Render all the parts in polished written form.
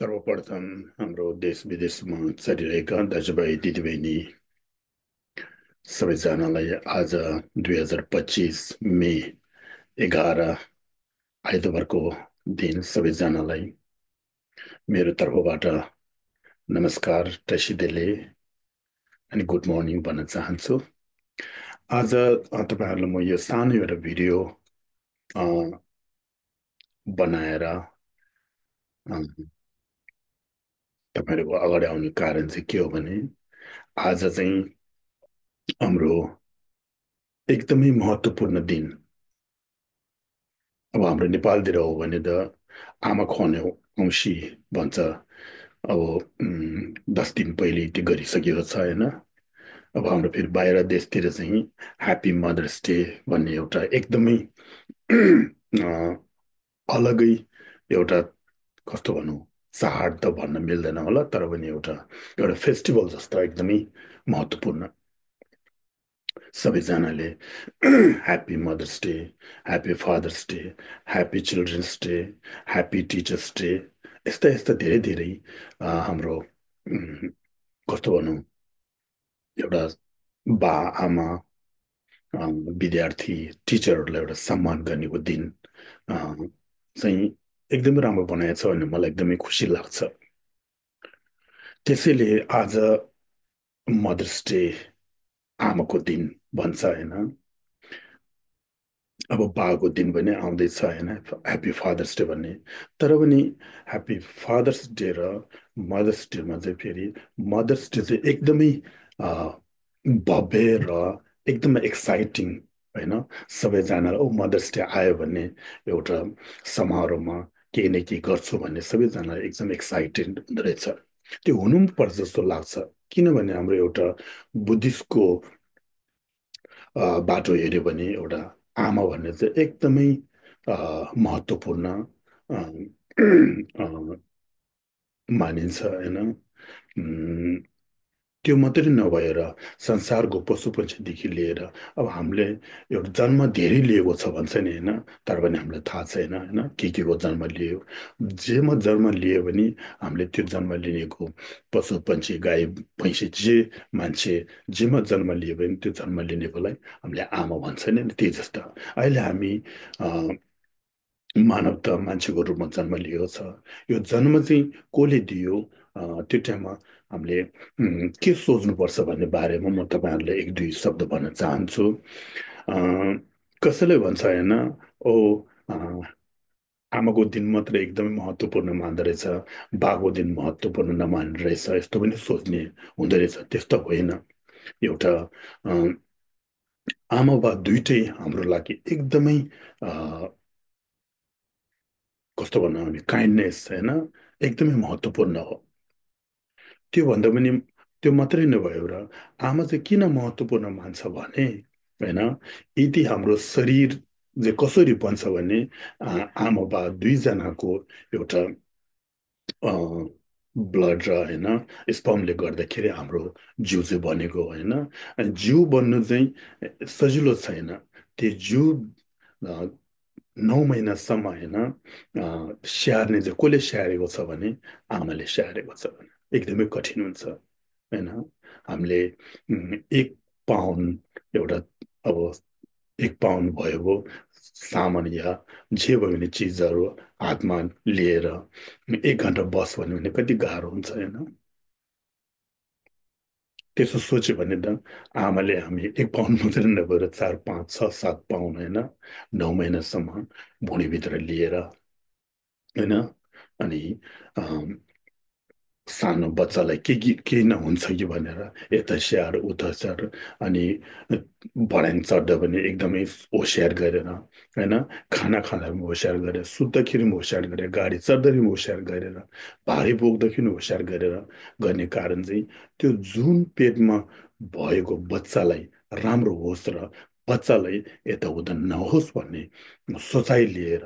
सर्वप्रथम हाम्रो देश विदेशमा चलिरहेका दाजुभाइ दिदीबहिनी सबैजनालाई आज 2025 मे 11 आइतबारको दिन सबैजनालाई मेरो तर्फबाट नमस्कार टसिदेले अनि गुड मर्निङ भन्न चाहन्छु। आज तपाईँहरूलाई म यो सानो एउटा भिडियो अ, बनाएर तपाईँहरूको अगाडि आउने कारण चाहिँ के हो भने आज चाहिँ हाम्रो एकदमै महत्त्वपूर्ण दिन। अब हाम्रो नेपालतिर हो भने त आमा खुवाउने औँसी भन्छ। अब 10 दिन पहिले त्यो गरिसकेको छ होइन। अब हाम्रो फेरि बाहिर देशतिर चाहिँ ह्याप्पी मदर्स डे भन्ने एउटा एकदमै अलगै एउटा कस्तो भनौँ, चाड त भन्न मिल्दैन होला, तर पनि एउटा एउटा फेस्टिभल जस्तो एकदमै महत्त्वपूर्ण। सबैजनाले happy mother's day, happy father's day, happy children's day, happy teachers' day, यस्ता यस्ता धेरै धेरै हाम्रो कस्तो भनौँ, एउटा बा आमा विद्यार्थी टिचरहरूलाई एउटा सम्मान गर्नेको दिन चाहिँ एकदमै राम्रो बनाएको छ भने मलाई एकदमै खुसी लाग्छ। त्यसैले आज मदर्स डे, आमाको दिन भन्छ होइन। अब बाको दिन पनि आउँदैछ होइन, ह्याप्पी फादर्स डे भन्ने। तर पनि ह्याप्पी फादर्स डे र मदर्स डेमा चाहिँ फेरि मदर्स डे चाहिँ एकदमै अ, भव्य र एकदमै एक्साइटिङ होइन। सबैजनालाई ओ मदर्स डे आयो भन्ने एउटा समारोहमा केही न केही गर्छु भन्ने सबैजना एकदम एक्साइटेड हुँदो रहेछ। त्यो हुनु पनि पर्छ जस्तो लाग्छ। किनभने हाम्रो एउटा बुद्धिस्टको बाटो हेऱ्यो भने एउटा आमा भन्ने चाहिँ एकदमै महत्त्वपूर्ण अ, अ, मानिन्छ होइन। त्यो मात्रै नभएर संसारको पशु पक्षीदेखि लिएर अब हामीले एउटा जन्म धेरै लिएको छ भन्छ नि होइन। तर पनि हामीलाई थाहा छैन होइन के को जन्म लियो। जेमा जन्म लियो भने हामीले त्यो जन्म लिनेको पशु पक्षी गाई भैँसी जे मान्छे जेमा जन्म लियो भने त्यो जन्म लिनेकोलाई हामीले आमा भन्छ नि त्यही जस्तो अहिले हामी अ, मानव त मान्छेको रूपमा जन्म लिएको छ। यो जन्म चाहिँ कसले दियो, त्यो टाइममा हामीले के सोच्नुपर्छ भन्ने बारेमा म तपाईँहरूलाई एक दुई शब्द भन्न चाहन्छु। अ, कसैले भन्छ होइन, ओ अ, आमाको दिन मात्रै एकदमै महत्त्वपूर्ण मान्दो रहेछ, बाको दिन महत्त्वपूर्ण नमान्ने रहेछ, यस्तो पनि सोच्ने हुँदो रहेछ। त्यस्तो होइन। एउटा अ, आमा बा दुइटै हाम्रो लागि एकदमै कस्तो भन्नु भने काइन्डनेस होइन, एकदमै महत्त्वपूर्ण हो। त्यो भन्दा पनि त्यो मात्रै नभएर आमा चाहिँ किन महत्त्वपूर्ण मान्छ भने होइन, यदि हाम्रो शरीर चाहिँ कसरी बन्छ भने आमा बा दुईजनाको एउटा ब्लड र होइन स्पर्मले गर्दाखेरि हाम्रो जिउ चाहिँ बनेको होइन। अनि जिउ बन्नु चाहिँ सजिलो छैन। त्यो जिउ अ, 9 महिनासम्म होइन स्याहार्ने चाहिँ कसले स्याहारेको छ भने आमाले स्याहारेको छ भने एकदमै कठिन हुन्छ होइन। हामीले 1 पाउन्ड एउटा अब 1 पाउन्ड भएको सामान या जे भयो भने चिजहरू हातमा लिएर 1 घन्टा बस भन्यो भने कति गाह्रो हुन्छ होइन। त्यसो सोच्यो भने त आमाले हामी 1 पाउन्ड मात्रै नभएर 4 5 6 7 पाउन्ड होइन 9 महिनासम्म भुँडीभित्र लिएर होइन। अनि सानो बच्चालाई के नहुन्छ कि भनेर यता स्याहार उता स्याहार। अनि भर्याङ चढ्दा पनि एकदमै होसियार गरेर होइन, खाना खाँदा पनि होसियार गरेर, सुत्दाखेरि पनि होसियार गरेर, गाडी चढ्दाखेरि पनि होसियार गरेर, भारी बोक्दाखेरि पनि होसियार गरेर गर्ने कारण चाहिँ त्यो जुन पेटमा भएको बच्चालाई राम्रो होस् र बच्चालाई यताउता नहोस् भन्ने सोचाइ लिएर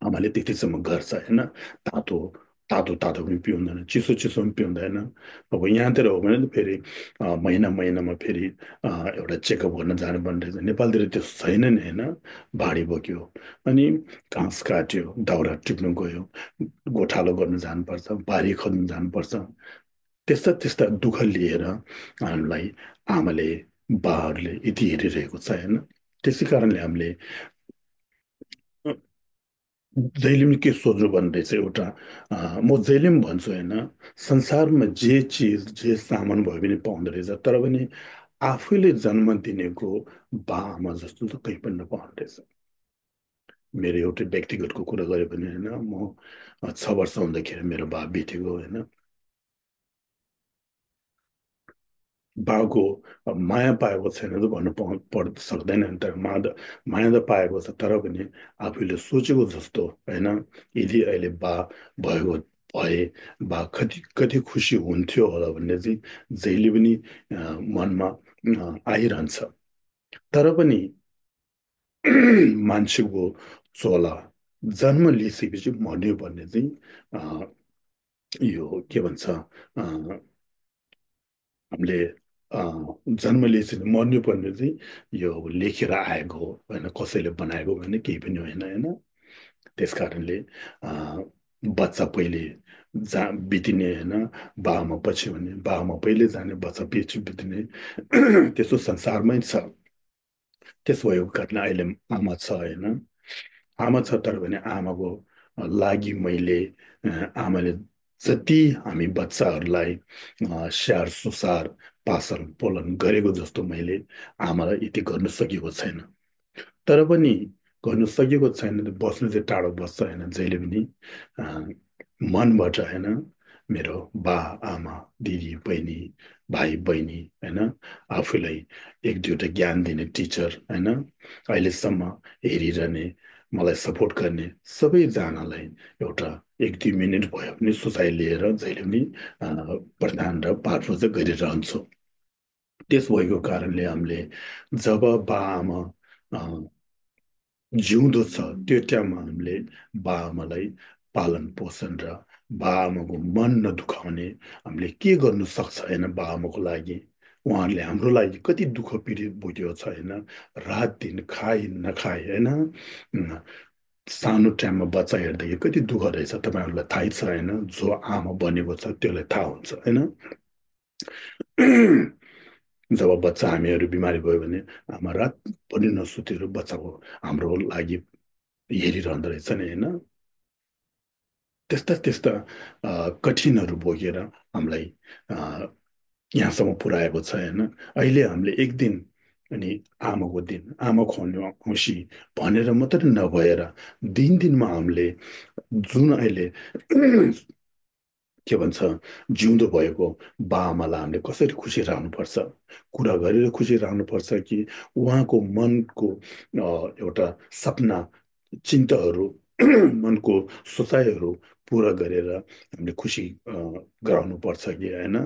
आमाले त्यतिसम्म गर्छ होइन। तातो तातो तातो पनि पिउँदैन, चिसो चिसो पनि पिउँदैन। अब यहाँतिर हो भने त फेरि महिना महिनामा फेरि एउटा चेकअप गर्न जानुपर्ने रहेछ। नेपालतिर त्यस्तो छैन नि होइन। भाडी बोक्यो, अनि घाँस काट्यो, दाउरा टिप्नु गयो, गोठालो गर्न जानुपर्छ, बारी खन्नु जानुपर्छ। त्यस्ता त्यस्ता दुःख लिएर हामीलाई आमाले, बाहरूले यति हेरिरहेको छ होइन। त्यसै कारणले हामीले जहिले पनि के सोच्नु पर्ने रहेछ एउटा, म जहिले पनि भन्छु होइन, संसारमा जे चिज जे सामान भयो भने पाउँदो रहेछ, तर पनि आफैले जन्म दिनेको बा आमा जस्तो त कहीँ पनि नपाउने रहेछ। मेरो एउटै व्यक्तिगतको कुरा गरेँ भने होइन, म 6 वर्ष हुँदाखेरि मेरो बा बितेको होइन। बाको माया पाएको छैन त भन्नु सक्दैन नि, तर माया त पाएको छ, तर पनि आफूले सोचेको जस्तो होइन। यदि अहिले बा भएको भए, बा कति कति खुसी हुन्थ्यो होला भन्ने चाहिँ जहिले पनि मनमा आइरहन्छ। तर पनि मान्छेको चोला जन्म लिइसकेपछि मर्ने भन्ने चाहिँ यो के भन्छ, हामीले जन्म लिएपछि मर्नु पर्ने चाहिँ यो अब लेखेर आएको हो होइन, कसैले बनाएको भने केही पनि होइन होइन। त्यस कारणले बच्चा पहिले बितिने होइन, बाआमा पछि भने बाआमा पहिले जाने, बच्चा पछि बितिने त्यस्तो संसारमै छ। त्यसो भएको कारणले अहिले आमा छ होइन। आमा छ, तर पनि आमाको लागि मैले आमाले जति हामी बच्चाहरूलाई स्याहार सुसार पालन पोषण गरेको जस्तो मैले आमालाई यति गर्न सकेको छैन। तर पनि गर्नु सकेको छैन त बस्नु चाहिँ टाढो बस्छ होइन, जहिले पनि अँ, मनबाट होइन। मेरो बा आमा, दिदी बहिनी, भाइ बहिनी होइन, आफूलाई एक दुईवटा ज्ञान दिने टिचर होइन, अहिलेसम्म हेरिरहने, मलाई सपोर्ट गर्ने सबैजनालाई एउटा एक दुई मिनट भयो भने सोचाइ लिएर जहिले पनि प्रदान र पाठो चाहिँ गरिरहन्छु। त्यस भएको कारणले हामीले जब बा आमा जिउँदो छ त्यो टाइममा हामीले बाआमालाई पालन पोषण र बाआमाको मन नदुखाउने हामीले के गर्नु सक्छ होइन बाआमाको लागि। उहाँहरूले हाम्रो लागि कति दुःख पीडित बुझ्यो छ होइन, रात दिन खाइ नखाइ होइन। सानो टाइममा बच्चा हेर्दाखेरि कति दुःख रहेछ तपाईँहरूलाई थाहै छ होइन, जो आमा बनेको छ त्यसलाई थाहा हुन्छ होइन। जब बच्चा हामीहरू बिमारी भयो भने आमा रात पनि नसुतेर बच्चाको हाम्रो लागि हेरिरहँदो रहेछ नि होइन। त्यस्ता त्यस्ता कठिनहरू बोकेर हामीलाई अ, यहाँसम्म पुर्याएको छ होइन। अहिले हामीले एक दिन अनि आमाको दिन, आमा खुवाउने औँसी भनेर मात्रै नभएर दिन दिनमा हामीले जुन अहिले के भन्छ जिउँदो भएको बाआमालाई हामीले कसरी खुसी राख्नुपर्छ, कुरा गरेर खुसी राख्नुपर्छ कि उहाँको मनको एउटा सपना चिन्ताहरू मनको सोचाइहरू पुरा गरेर हामीले खुसी गराउनु पर्छ कि होइन।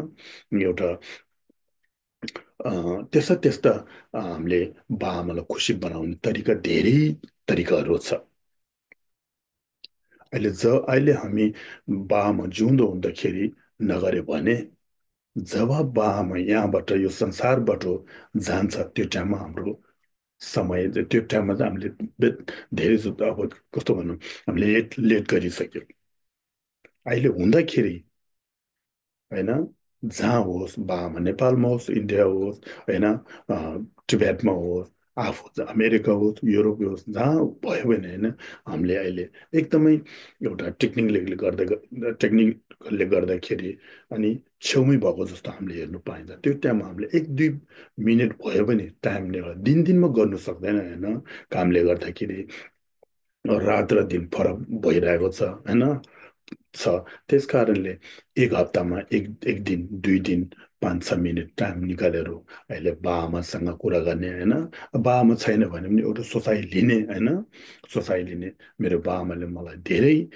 एउटा त्यस्ता त्यस्ता हामीले बाआमालाई खुसी बनाउने तरिका धेरै तरिकाहरू छ। अहिले हामी बाआमा जिउँदो हुँदाखेरि नगरे भने जब बाआमा यहाँबाट यो संसारबाट जान्छ त्यो टाइममा हाम्रो समय त्यो टाइममा चाहिँ हामीले धेरै जस्तो अब कस्तो भनौँ, हामीले लेट लेट गरिसक्यो। अहिले हुँदाखेरि होइन, जहाँ होस् बाआमा नेपालमा होस्, इन्डिया होस् होइन, टिबेटमा होस्, आफू अमेरिका होस्, युरोप होस्, जहाँ भयो भने होइन, हामीले अहिले एकदमै एउटा टेक्निकले गर्दाखेरि अनि छेउमै भएको जस्तो हामीले हेर्नु पाइन्छ। त्यो टाइममा हामीले एक दुई मिनट भयो भने टाइमले गर्दा दिन दिनमा गर्नु सक्दैन होइन, कामले गर्दाखेरि रात र दिन फरक भइरहेको छ होइन। छ त्यस कारणले एक हप्तामा एक दिन दुई दिन 5-6 मिनट टाइम निकालेर अहिले बाआमासँग कुरा गर्ने होइन। बाआमा छैन भने पनि एउटा सोचाइ लिने होइन, सोचाइ लिने। मेरो बाआमाले मलाई धेरै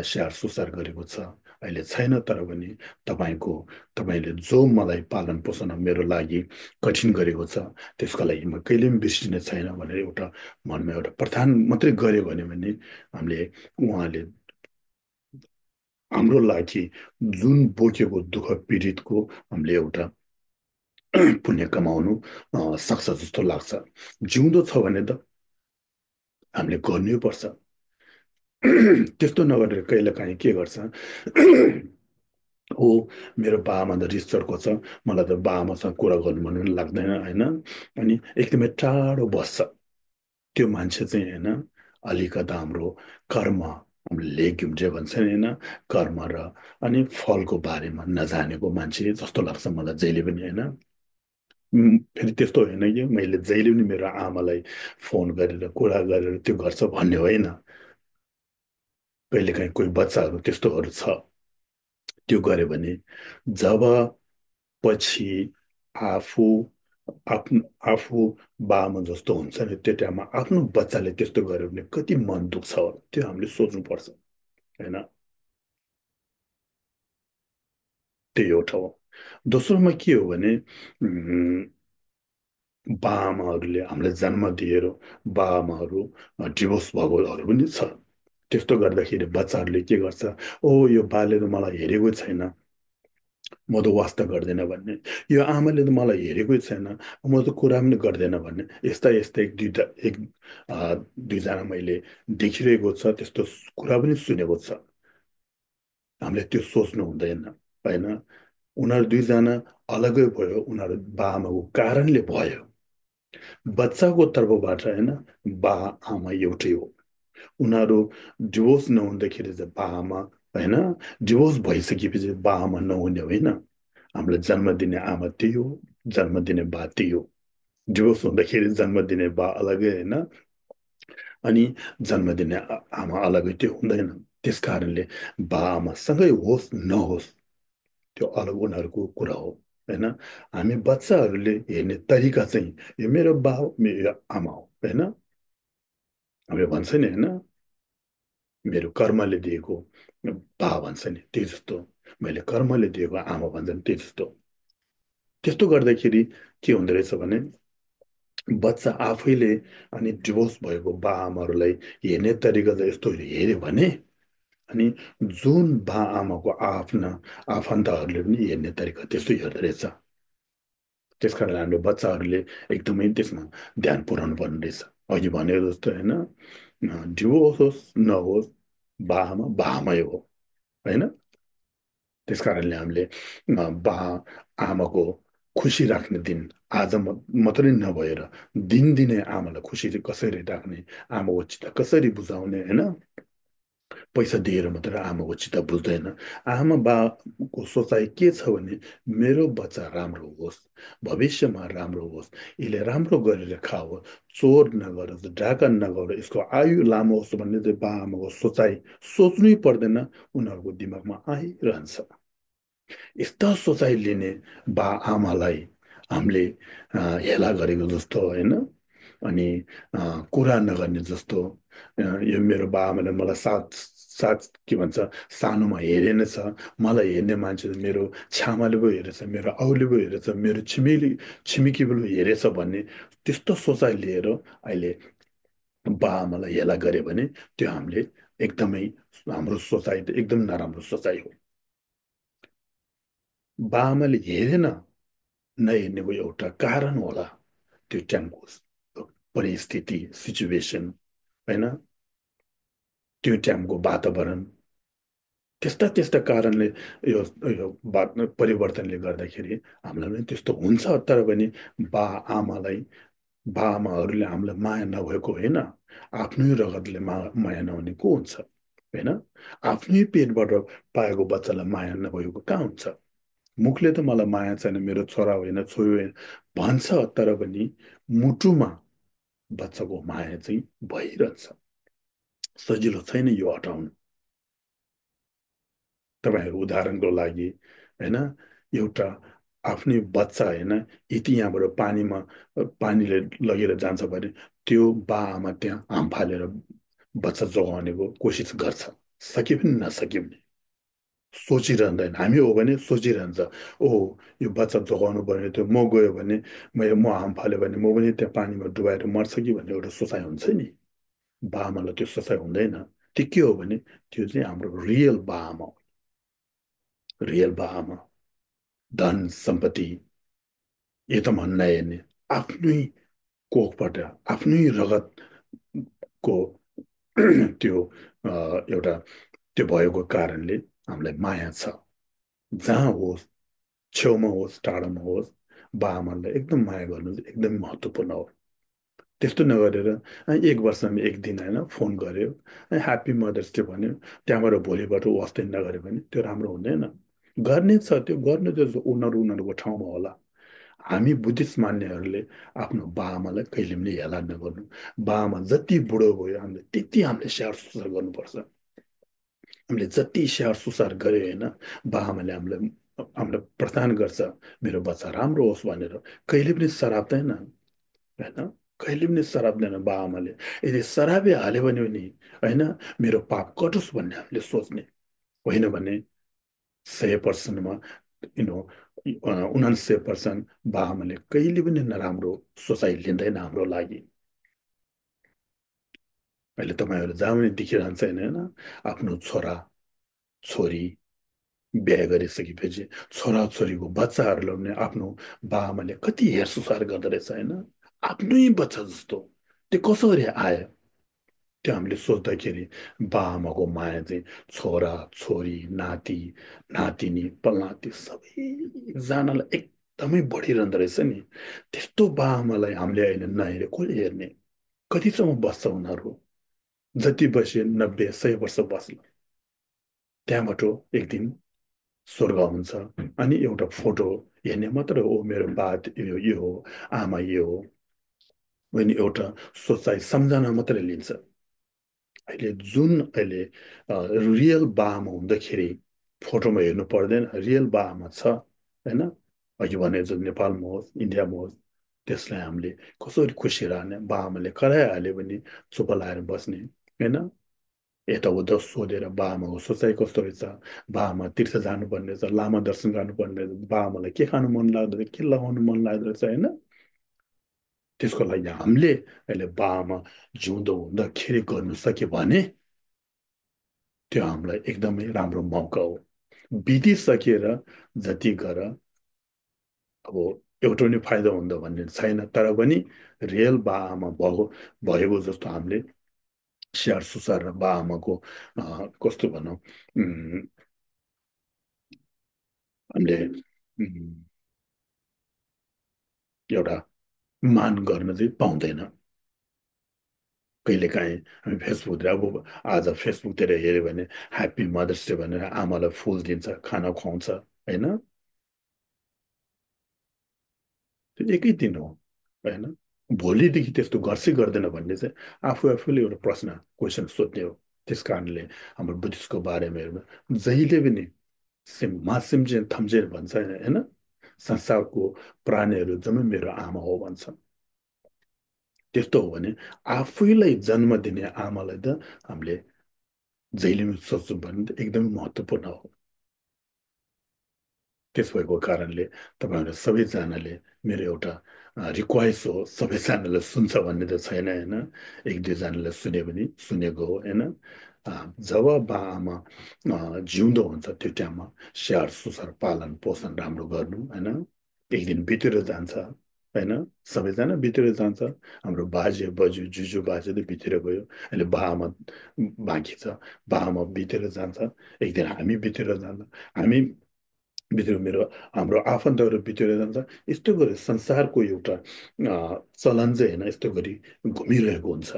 स्याहार सुसार गरेको छ, अहिले छैन, तर पनि तपाईँले जो मलाई पालन पोषण मेरो लागि कठिन गरेको छ त्यसको लागि म कहिले पनि बिर्सिने छैन भनेर एउटा मनमा एउटा प्रथान मात्रै गऱ्यो भने हामीले उहाँले हाम्रो लागि जुन बोकेको दुःख पीडितको हामीले एउटा पुण्य कमाउनु सक्छ जस्तो लाग्छ। जिउँदो छ भने त हामीले गर्नै पर्छ। त्यस्तो नगरेर कहिलेकाहीँ के गर्छ हो, मेरो बाआमा त रिस चर्को छ, मलाई त बाआमासँग कुरा गर्नु मन पनि लाग्दैन होइन। अनि एकदमै टाढो बस्छ त्यो मान्छे चाहिँ होइन। अलिकता हाम्रो कर्म, हामीले लेग्युम जे भन्छ नि होइन, कर्म र अनि फलको बारेमा नजानेको मान्छे जस्तो लाग्छ मलाई जहिले पनि होइन। फेरि त्यस्तो होइन कि मैले जहिले पनि मेरो आमालाई फोन गरेर कुरा गरेर त्यो गर्छ भन्ने होइन। कहिलेकाहीँ कोही बच्चाहरू त्यस्तोहरू छ, त्यो गर्यो भने जब पछि आफू आफ्नो आफू बाआमा जस्तो हुन्छ नि, त्यो टाइममा आफ्नो बच्चाले त्यस्तो गर्यो भने कति मन दुख्छ होला, त्यो हामीले सोच्नुपर्छ होइन। त्यही एउटा हो। दोस्रोमा के हो भने बाआमाहरूले हामीलाई जन्म दिएर बाआमाहरू डिभोर्स भएकोहरू पनि छ। त्यस्तो गर्दाखेरि बच्चाहरूले के गर्छ, ओ यो बाले त मलाई हेरेको छैन, म त वास्ता गर्दैन भन्ने, यो आमाले त मलाई हेरेकै छैन, म त कुरा पनि गर्दैन भन्ने, यस्ता यस्ता दुईजना मैले देखिरहेको छ, त्यस्तो कुरा पनि सुनेको छ। हामीले त्यो सोच्नु हुँदैन होइन। उनीहरू दुईजना अलगै भयो, उनीहरू बाआमाको कारणले भयो। बच्चाको तर्फबाट होइन, बा आमा एउटै हो। उनीहरू डिभोर्स नहुँदाखेरि चाहिँ बाआमा होइन, डिभोर्स भइसकेपछि बाआमा नहुने होइन। हामीलाई जन्म दिने आमा त्यही हो, जन्म दिने बा त्यही हो। डिभोर्स हुँदाखेरि जन्म दिने बा अलगै होइन, अनि जन्म दिने आमा अलगै त्यो हुँदैन। त्यस कारणले बा आमा सँगै होस् नहोस् त्यो अलग उनीहरूको कुरा हो होइन। हामी बच्चाहरूले हेर्ने तरिका चाहिँ यो मेरो बा हो, मेरो आमा हो होइन। हामीले भन्छ नि होइन, मेरो कर्मले दिएको बा भन्छ नि त्यही जस्तो, मैले कर्मले दिएको आमा भन्छ नि त्यही जस्तो। त्यस्तो गर्दाखेरि के हुँदो रहेछ भने बच्चा आफैले अनि डिभोर्स भएको बा आमाहरूलाई हेर्ने तरिका चाहिँ यस्तो हेऱ्यो भने अनि जुन बा आमाको आफ्ना आफन्तहरूले पनि हेर्ने तरिका त्यस्तो हेर्दो रहेछ। त्यस कारण हाम्रो बच्चाहरूले एकदमै त्यसमा ध्यान पुऱ्याउनु पर्ने रहेछ। अघि भनेको जस्तो होइन, डिभोर्स होस् नहोस् बा आमा बा आमै हो होइन। त्यस कारणले हामीले बा आमाको खुसी राख्ने दिन आज मात्रै नभएर दिनदिनै आमालाई खुसी कसरी राख्ने, आमाको चित्त कसरी बुझाउने होइन। पैसा दिएर मात्रै आमाको चित्त बुझ्दैन। आमा बाको सोचाइ के छ भने मेरो बच्चा राम्रो होस्, भविष्यमा राम्रो होस्, यसले राम्रो गरेर खाओस्, चोर नगरोस्, डाका नगरोस्, यसको आयु लामो होस् भन्ने चाहिँ बा आमाको सोचाइ सोच्नै पर्दैन, उनीहरूको दिमागमा आइरहन्छ। यस्ता सोचाइ लिने बा आमालाई हामीले हेला गरेको जस्तो होइन, अनि कुरा नगर्ने जस्तो, यो मेरो बा आमाले मलाई साथ साथ के भन्छ सानोमा हेरेन छ, मलाई हेर्ने मान्छे त मेरो छ्यामाले पो हेरेछ, मेरो आउले पो हेरेछ, मेरो छिमेकी पो हेरेछ भन्ने त्यस्तो सोचाइ लिएर अहिले बा आमालाई हेला गऱ्यो भने त्यो हामीले एकदमै हाम्रो सोचाइ त एकदम नराम्रो सोचाइ हो। बा आमाले हेरेन नहेर्नेको एउटा कारण होला, त्यो टाइमको परिस्थिति सिचुएसन होइन, त्यो टाइमको वातावरण, त्यस्ता त्यस्ता कारणले यो यो बात परिवर्तनले गर्दाखेरि हामीलाई पनि त्यस्तो हुन्छ। तर पनि बा आमालाई बा आमाहरूले हामीलाई माया नभएको होइन, आफ्नै रगतले माया नहुने को हुन्छ होइन। आफ्नै पेटबाट पाएको बच्चालाई माया नभएको कहाँ हुन्छ। मुखले त मलाई माया छैन, मेरो छोरा होइन छोरी होइन भन्छ, तर पनि मुटुमा बच्चाको माया चाहिँ भइरहन्छ। सजिलो छैन यो हटाउनु। तपाईँहरू उदाहरणको लागि होइन, एउटा आफ्नै बच्चा होइन, यति यहाँबाट पानीले लगेर जान्छ भने त्यो बा आमा त्यहाँ हाम फालेर बच्चा जोगाउनेको कोसिस गर्छ, सके पनि नसके पनि सोचिरहँदैन। हामी हो भने सोचिरहन्छ, ओहो यो बच्चा जोगाउनु पर्ने थियो, म गयो भने म हाम फाल्यो भने म पनि त्यहाँ पानीमा डुबाएर मर्छ कि भन्ने एउटा सोचाइ हुन्छ नि। बा आमालाई त्यो सोचाइ हुँदैन। त्यो के हो भने त्यो चाहिँ हाम्रो रियल बा आमा हो। रियल बाआमा धन सम्पत्ति यो त भन्न हेर्ने आफ्नै कोखबाट आफ्नै रगतको त्यो एउटा त्यो भएको कारणले हामीलाई माया छ। जहाँ होस्, छेउमा होस् टाढामा होस्, बाआमालाई एकदम माया गर्नु चाहिँ एकदमै महत्त्वपूर्ण हो। त्यस्तो नगरेर एक वर्षमा एक दिन होइन फोन गर्यो, ह्याप्पी मदर्स डे भन्यो, त्यहाँबाट भोलिबाट वास्तै नगर्यो भने त्यो राम्रो हुँदैन। गर्ने छ त्यो गर्नु चाहिँ उनीहरूको ठाउँमा होला। हामी बुद्धिस्ट मान्नेहरूले आफ्नो बाआमालाई कहिले पनि हेला नगर्नु। बाआमा जति बुढो भयो हामीले त्यति हामीले स्याहार सुसार गर्नुपर्छ। हामीले जति स्याहार सुसार गर्यो होइन, बाआमाले हामीलाई हामीलाई प्रदान गर्छ मेरो बच्चा राम्रो होस् भनेर। कहिले पनि सराप्दैन होइन, कहिले पनि सराप्दैन बाआमाले। यदि सरापै हाल्यो भने पनि होइन, मेरो पाप कटोस् भन्ने हामीले सोच्ने होइन भने 100%मा 99% बाआमाले कहिले पनि नराम्रो सोचाइ लिँदैन हाम्रो लागि। अहिले तपाईँहरू जहाँ पनि देखिरहन्छ होइन, आफ्नो छोरा छोरी बिहे गरिसकेपछि छोराछोरीको बच्चाहरूलाई पनि आफ्नो बाआमाले कति हेरसुसार गर्दो रहेछ होइन, आफ्नै बच्चा जस्तो। त्यो कसरी आयो? त्यो हामीले सोच्दाखेरि बाआमाको माया चाहिँ छोरा छोरी नाति नातिनी पल्नाति सबैजनालाई एकदमै बढिरहँदो रहेछ नि। त्यस्तो बाआमालाई हामीले अहिले नहेरे कसले हेर्ने? कतिसम्म बस्छ उनीहरू? जति बसे 90 100 वर्ष बस्ला, त्यहाँबाट एक दिन स्वर्ग हुन्छ। अनि एउटा फोटो हेर्ने मात्र हो, मेरो बा यो हो, आमा यो हो, अनि एउटा सोचाइ सम्झना मात्रै लिन्छ। अहिले जुन अहिले रियल बाआमा हुँदाखेरि फोटोमा हेर्नु पर्दैन, रियल बाआमा छ होइन। अघि भने जस्तो नेपालमा होस् इन्डियामा होस्, त्यसलाई हामीले कसरी खुसी रहने? बाआमाले कराइहाल्यो भने चुप लाएर बस्ने होइन। यताउता सोधेर बाआमाको सोचाइ कस्तो रहेछ, बाआमा तीर्थ जानुपर्ने रहेछ, लामा दर्शन गर्नुपर्ने रहेछ, बाआमालाई के खानु मन लाग्दो रहेछ, के लगाउनु मन लाग्दो रहेछ होइन। त्यसको लागि हामीले अहिले बाआमा जिउँदो हुँदाखेरि गर्नु सक्यो भने त्यो हामीलाई एकदमै राम्रो मौका हो। बितिसकेर जति गर अब एउटा पनि फाइदा हुँदो भन्ने छैन, तर पनि रियल बाआमा भएको जस्तो हामीले स्याहार सुसार र बाआमाको कस्तो भनौँ, हामीले एउटा मान गर्न चाहिँ पाउँदैन। कहिलेकाहीँ हामी फेसबुकतिर अब आज फेसबुकतिर हेऱ्यो भने ह्याप्पी मदर्स डे भनेर आमालाई फुल दिन्छ, खाना खुवाउँछ होइन। त्यो एकै दिन हो होइन। भोलिदेखि त्यस्तो गर्छ गर्दैन भन्ने चाहिँ आफूले एउटा प्रश्न क्वेसन सोध्ने हो। त्यस कारणले हाम्रो बुद्धिस्टको बारेमा हेर्नु, जहिले पनि मासिम थम्जेर भन्छ होइन, संसारको प्राणीहरू जम्मै मेरो आमा हो भन्छ। त्यस्तो हो भने आफैलाई जन्म दिने आमालाई त हामीले जहिले पनि सोच्छौँ भने त एकदमै महत्त्वपूर्ण हो। त्यस भएको कारणले तपाईँहरू सबैजनाले मेरो एउटा रिक्वेस्ट हो, सबैजनाले सुन्छ भन्ने त छैन होइन, एक दुईजनाले सुन्यो भने सुनेको हो होइन। जब बाआमा जिउँदो हुन्छ त्यो टाइममा स्याहार सुसार पालन पोषण राम्रो गर्नु होइन। एक दिन बितेर जान्छ होइन, सबैजना बितेर जान्छ। हाम्रो बाजे बजू जुजू बाजे त बितेर गयो, अहिले बाआमा बाँकी छ। बाआमा बितेर जान्छ, एक दिन हामी बितेर जान्छ, हामी भित्र मेरो हाम्रो आफन्तहरू भित्र जान्छ। यस्तो गरी संसारको एउटा चलन चाहिँ होइन, यस्तो गरी घुमिरहेको हुन्छ।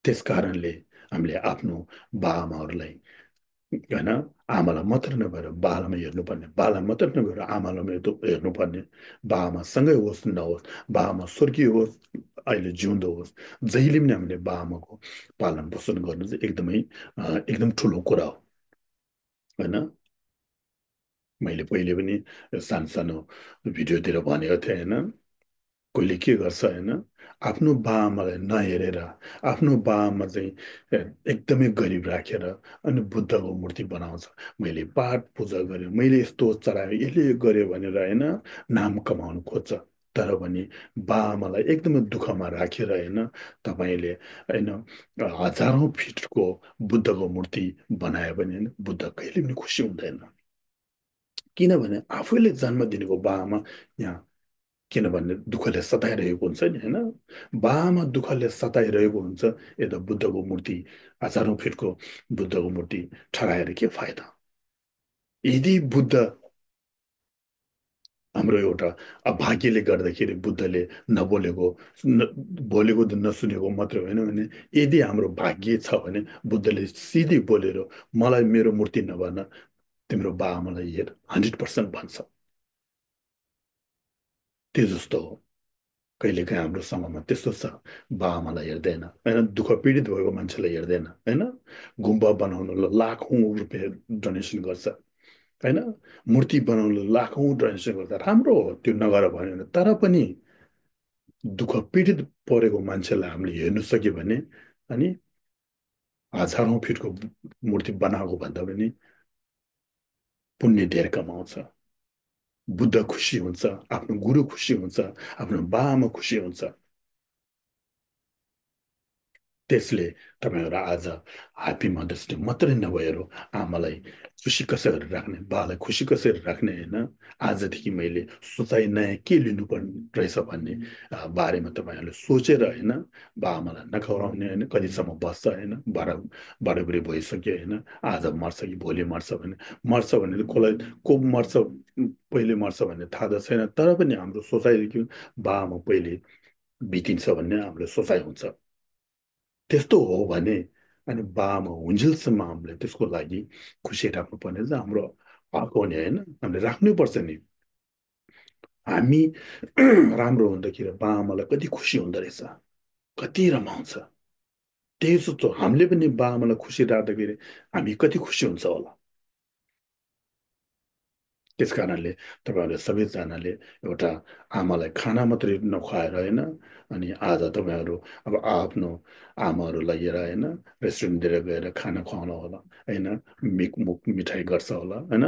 त्यस कारणले हामीले आफ्नो बाआमाहरूलाई होइन, आमालाई मात्र नभएर बालामा हेर्नुपर्ने, बाला मात्र नभएर आमालाई हेर्नुपर्ने। बाआमासँगै होस् नहोस्, बाआमा स्वर्गीय होस् अहिले जिउँदो होस्, जहिले पनि हामीले बाआमाको पालन पोषण गर्नु चाहिँ एकदमै एकदम ठुलो कुरा हो होइन। मैले पहिले पनि सानो सानो भिडियोतिर भनेको थिएँ होइन, कोहीले के गर्छ होइन, आफ्नो बाआमालाई नहेरेर आफ्नो बाआमा चाहिँ एकदमै गरिब राखेर अनि बुद्धको मूर्ति बनाउँछ। मैले पाठ पूजा गरेँ, मैले यस्तो चढाएँ, यसले गर्यो भनेर होइन नाम कमाउनु खोज्छ। तर पनि बाआमालाई एकदमै दुःखमा राखेर होइन तपाईँले होइन हजारौँ फिटको बुद्धको मूर्ति बनायो भने होइन बुद्ध कहिले पनि खुसी हुँदैन। किनभने आफैले जन्म दिनेको बाआमा यहाँ किनभने दुःखले सताइरहेको हुन्छ नि होइन बाआमा दुःखले सताइरहेको हुन्छ यता बुद्धको मूर्ति हजारौँ फिटको बुद्धको मूर्ति ठहराएर के फाइदा यदि बुद्ध हाम्रो एउटा अभाग्यले गर्दाखेरि बुद्धले नबोलेको बोलेको नसुनेको मात्रै होइन भने यदि हाम्रो भाग्य छ भने बुद्धले सिधै बोलेर मलाई मेरो मूर्ति नभन तिम्रो बाआमालाई हेर 100% भन्छ त्यो जस्तो हो कहिलेकाहीँ हाम्रो समयमा त्यस्तो छ बाआमालाई हेर्दैन होइन दुःख पीडित भएको मान्छेलाई हेर्दैन होइन गुम्बा बनाउनलाई लाखौँ रुपियाँ डोनेसन गर्छ होइन मूर्ति बनाउन लाखौँ डोनेसन गर्दा राम्रो हो त्यो नगर भन्यो भने तर पनि दुःख पीडित परेको मान्छेलाई हामीले हेर्नु सक्यो भने अनि हजारौँ फिटको मूर्ति बनाएको भन्दा पनि पुण्य धेर कमाउँछ बुद्ध खुसी हुन्छ आफ्नो गुरु खुसी हुन्छ आफ्नो बाआमा खुसी हुन्छ त्यसले तपाईँहरू आज ह्याप्पी मदर्स डे मात्रै नभएर आमालाई खुसी कसरी राख्ने बालाई खुसी कसरी राख्ने होइन आजदेखि मैले सोचाइ नयाँ के लिनुपर्ने रहेछ भन्ने बारेमा तपाईँहरूले सोचेर होइन बाआमालाई नखराउने होइन कतिसम्म बस्छ होइन बाह्र भइसक्यो होइन आज मर्छ कि भोलि मर्छ भने त कसलाई को मर्छ पहिले मर्छ भन्ने थाहा त छैन तर पनि हाम्रो सोचाइदेखि बाआमा पहिले बितिन्छ भन्ने हाम्रो सोचाइ हुन्छ त्यस्तो हो भने अनि बामा हुन्जेलसम्म हामीले त्यसको लागि खुसी राख्नुपर्ने चाहिँ हाम्रो हक हो नि होइन हामीले राख्नै पर्छ नि हामी राम्रो हुँदाखेरि बाआमालाई कति खुसी हुँदो रहेछ कति रमाउँछ त्यही सोच्छौँ हामीले पनि बाआमालाई खुसी राख्दाखेरि हामी कति खुसी हुन्छ होला त्यस कारणले तपाईँहरूले सबैजनाले एउटा आमालाई खाना मात्रै नखुवाएर होइन अनि आज तपाईँहरू अब आफ्नो आमाहरूलाई लिएर होइन रेस्टुरेन्टतिर गएर खाना खुवाउनु होला होइन मुख मिठाई गर्छ होला होइन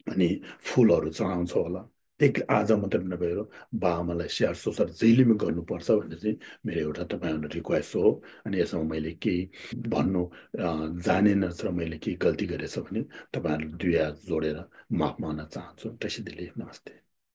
अनि फुलहरू चढाउँछ होला एक आज मात्रै नभएर बाआमालाई स्याहार सुसार जहिले पनि गर्नुपर्छ भन्ने चाहिँ मेरो एउटा तपाईँहरू रिक्वेस्ट हो अनि यसमा मैले केही भन्नु जानेन र मैले केही गल्ती गरेछ भने तपाईँहरूले दुई हात जोडेर माफ माग्न चाहन्छु टसिदिले नमस्ते